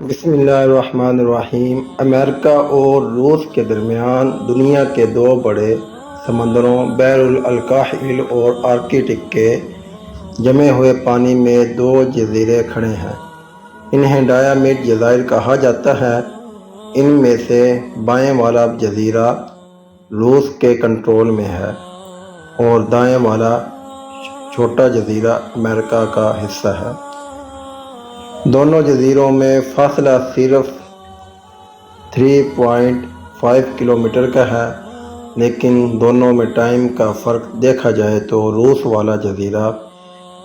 بسم اللہ الرحمن الرحیم۔ امریکہ اور روس کے درمیان دنیا کے دو بڑے سمندروں بحر الکاہل اور آرکٹک کے جمے ہوئے پانی میں دو جزیرے کھڑے ہیں۔ انہیں ڈایامڈ جزائر کہا جاتا ہے۔ ان میں سے بائیں والا جزیرہ روس کے کنٹرول میں ہے اور دائیں والا چھوٹا جزیرہ امریکہ کا حصہ ہے۔ دونوں جزیروں میں فاصلہ صرف 3.5 کلومیٹر کا ہے، لیکن دونوں میں ٹائم کا فرق دیکھا جائے تو روس والا جزیرہ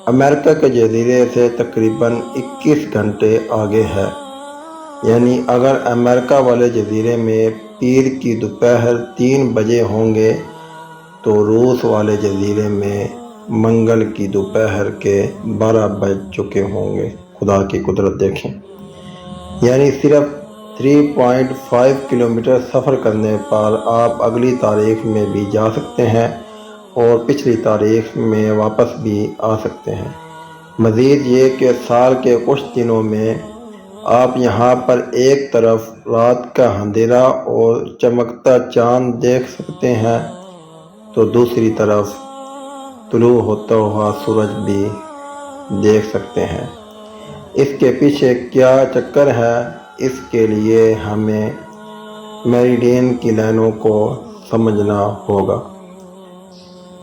امریکہ کے جزیرے سے تقریباً 21 گھنٹے آگے ہے۔ یعنی اگر امریکہ والے جزیرے میں پیر کی دوپہر 3 بجے ہوں گے تو روس والے جزیرے میں منگل کی دوپہر کے 12 بج چکے ہوں گے۔ خدا کی قدرت دیکھیں، یعنی صرف 3.5 کلومیٹر سفر کرنے پر آپ اگلی تاریخ میں بھی جا سکتے ہیں اور پچھلی تاریخ میں واپس بھی آ سکتے ہیں۔ مزید یہ کہ سال کے کچھ دنوں میں آپ یہاں پر ایک طرف رات کا اندھیرا اور چمکتا چاند دیکھ سکتے ہیں تو دوسری طرف طلوع ہوتا ہوا سورج بھی دیکھ سکتے ہیں۔ اس کے پیچھے کیا چکر ہے، اس کے لیے ہمیں میریڈین کی لائنوں کو سمجھنا ہوگا،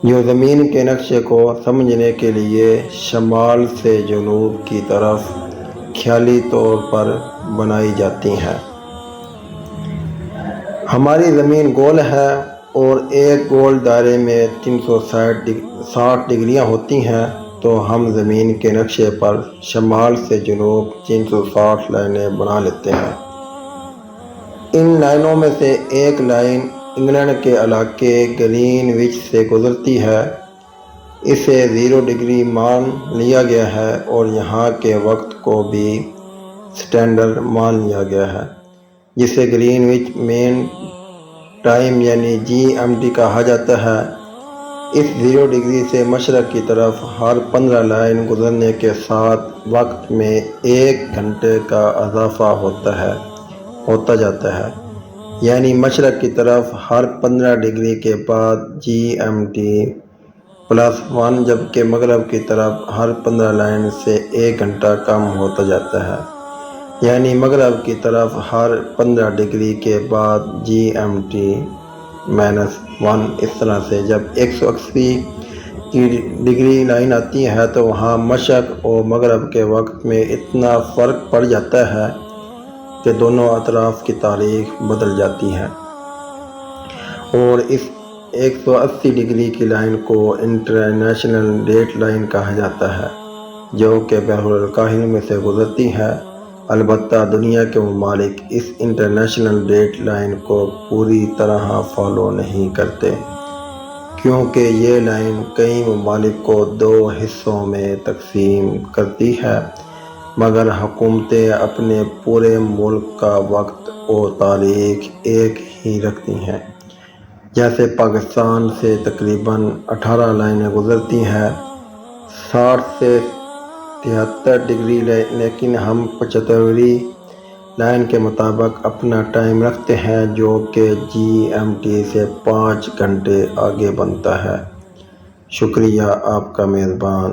جو زمین کے نقشے کو سمجھنے کے لیے شمال سے جنوب کی طرف خیالی طور پر بنائی جاتی ہیں۔ ہماری زمین گول ہے اور ایک گول دائرے میں 360 ڈگریاں ہوتی ہیں، تو ہم زمین کے نقشے پر شمال سے جنوب 360 لائنیں بنا لیتے ہیں۔ ان لائنوں میں سے ایک لائن انگلینڈ کے علاقے گرین وچ سے گزرتی ہے۔ اسے 0 ڈگری مان لیا گیا ہے اور یہاں کے وقت کو بھی سٹینڈرڈ مان لیا گیا ہے، جسے گرین وچ مین ٹائم یعنی GMT کہا جاتا ہے۔ اس 0 ڈگری سے مشرق کی طرف ہر 15 لائن گزرنے کے ساتھ وقت میں 1 گھنٹے کا اضافہ ہوتا جاتا ہے، یعنی مشرق کی طرف ہر 15 ڈگری کے بعد GMT +1، جبکہ مغرب کی طرف ہر 15 لائن سے 1 گھنٹہ کم ہوتا جاتا ہے، یعنی مغرب کی طرف ہر 15 ڈگری کے بعد GMT -1۔ اس طرح سے جب 180 کی ڈگری لائن آتی ہے تو وہاں مشرق اور مغرب کے وقت میں اتنا فرق پڑ جاتا ہے کہ دونوں اطراف کی تاریخ بدل جاتی ہے، اور اس 180 ڈگری کی لائن کو انٹرنیشنل ڈیٹ لائن کہا جاتا ہے، جو کہ بحر الکاہل میں سے گزرتی ہے۔ البتہ دنیا کے ممالک اس انٹرنیشنل ڈیٹ لائن کو پوری طرح فالو نہیں کرتے، کیونکہ یہ لائن کئی ممالک کو 2 حصوں میں تقسیم کرتی ہے، مگر حکومتیں اپنے پورے ملک کا وقت اور تاریخ ایک ہی رکھتی ہیں۔ جیسے پاکستان سے تقریباً 18 لائنیں گزرتی ہیں 60 سے 73 ڈگری، لیکن ہم 75ویں لائن کے مطابق اپنا ٹائم رکھتے ہیں، جو کہ GMT سے 5 گھنٹے آگے بنتا ہے۔ شکریہ، آپ کا میزبان۔